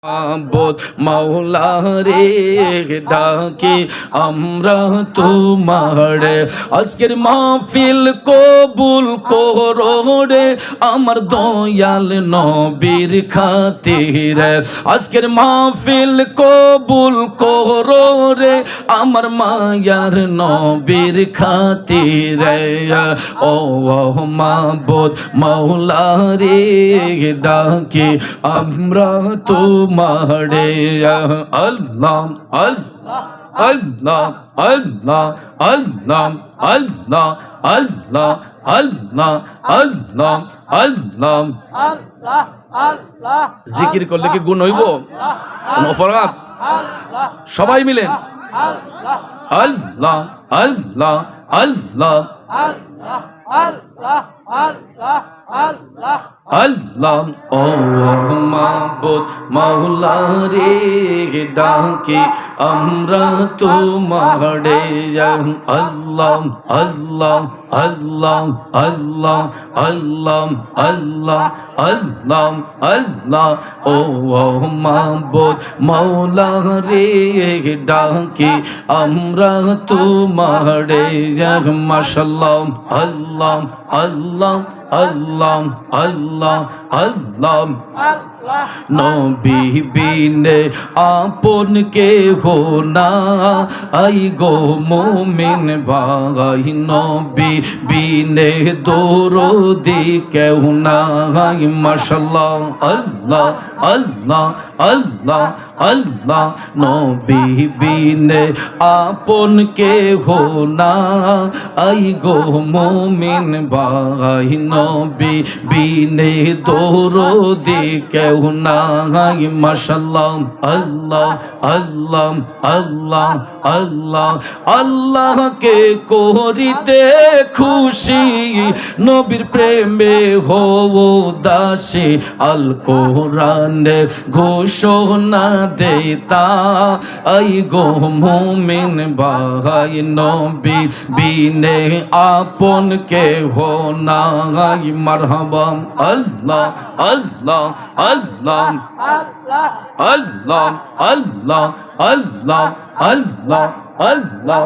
মাবুদ মাওলা রে ডাকি আমরা তোমার আজকের মাহফিল কবুল করো রে আমার দয়াল নবীর খাতিরে আজকের মাহফিল কবুল করো রে আমার মায়ার নবীর খাতিরে ও মাবুদ মাওলা রে ডাকি আমরা তোমারে আল্লাহ আল্লাহ আল্লাহ আল্লাহ আল্লাহ আল্লাহ আল্লাহ আল্লাহ আল্লাহ আল্লাহ আল্লাহ আল্লাহ জিকির করলে কি গুণ হইব কোন অপরাধ সবাই মিলে আল্লাহ আল্লাহ আল্লাহ আল্লাহ আল্লাহ আল্লাহ আল্লাহ আল্লাহ ও মাবুদ মাওলা রে ডাকি আমরা তোমারে আল্লাহ আল্লাহ আল্লাহ আল্লাহ আল্লাহ আল্লাহ আল্লাহ আল্লাহ ও মাবুদ মাওলা রে ডাকি আমরা তোমারে মাশাআল্লাহ আল্লাহ আল্লাহ আল্লাহ আল্লাহ আল্লাহ নবী বিনে আপন কেহ না আই গো মুমিন ভাই নবী বিনে দরদি কেহ না মাশাআল্লাহ আল্লাহ আল্লাহ আল্লাহ আল্লাহ নবী বিনে আপন কেহ না আই গো মুমিন ভাই নবী বিনে দরদি কেউ নাই মাশাআল্লাহ আল্লাহ আল্লাহ আল্লাহ আল্লাহ আল্লাহকে করিতে খুশি নবীর প্রেমে হও দাসী আল কোরআনে ঘোষণা দেতা আই গো মুমিন ভাই নবী বিনে আপন কেহ নাই মারহাবা আল্লাহ আল্লাহ আল্লাহ আল্লাহ আল্লাহ আল্লাহ আল্লাহ আল্লাহ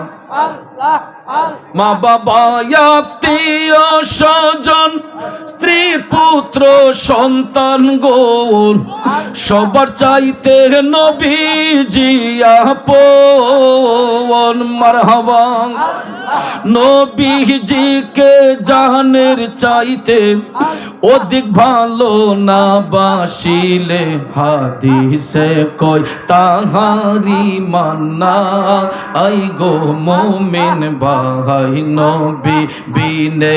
মা বাবা আত্মীয় স্বজন স্ত্রী পুত্র সন্তান গোল সবার চাইতে নবীজি আপন মারহাবা নবীজিকে জানের চাইতে অধিক ভালো না বাসিলে হাদিসে কই তাহারি মান্না আই গো মুমিন ভাই নবী বিনে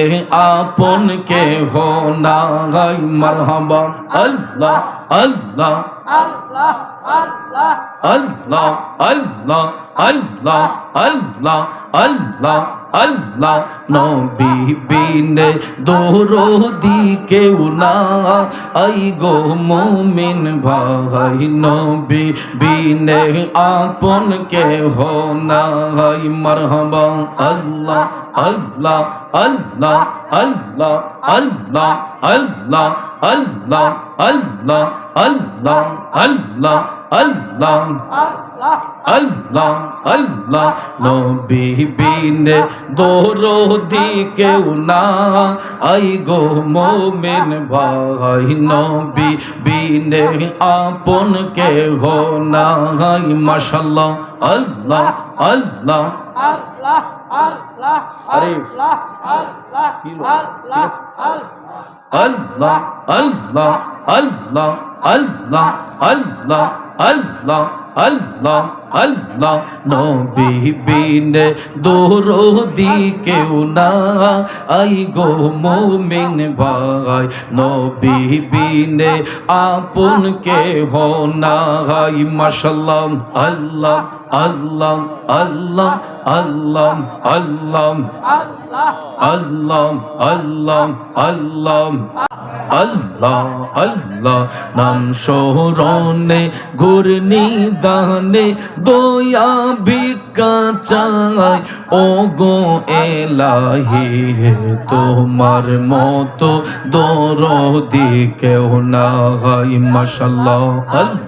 আপন কেহ নাই মারহাবা আল্লাহ আল্লাহ আল্লাহ আল্লাহ আল্লাহ আল্লাহ আল্লাহ আল্লাহ আল্লাহ আল্লাহ নবী বিনে দরদি কেউ না আই গো মুমিন ভাই নবী বিনে আপন কেহ নাই মারহাবা আল্লাহ আল্লাহ আল্লাহ আল্লাহ আল্লাহ আল্লাহ আল্লাহ আল্লাহ আল্লাহ আল্লাহ আল্লাহ আল্লাহ আল্লাহ নবী বিনে দরদি কেউ না আই গো মুমিন ভাই নবী বিনে আপন কেহ নাই মাশাআল্লাহ আল্লাহ আল্লাহ আল্লাহ আল্লাহ আরে আল্লাহ আল্লাহ আল্লাহ আল্লাহ আল্লাহ আল্লাহ আল্লাহ আল্লাহ আল্লাহ আল্লাহ আল্লাহ নবী বিনে দরদি কেউ না আই গো মুমিন ভাই নবী বিনে আপন কেহ নাই মাশাআল্লাহ আল্লাহ আল্লাহ আল্লাহ আল্লাহ আল্লাহ আল্লাহ আল্লাহ আল্লাহ আল্লাহ আল্লাহ নাম শরণে ঘূর্ণি দানে দয়া ভিক্ষা চাই ও গো এলাহি তোমার মতো দরদি কেউ নাই মাশাআল্লাহ।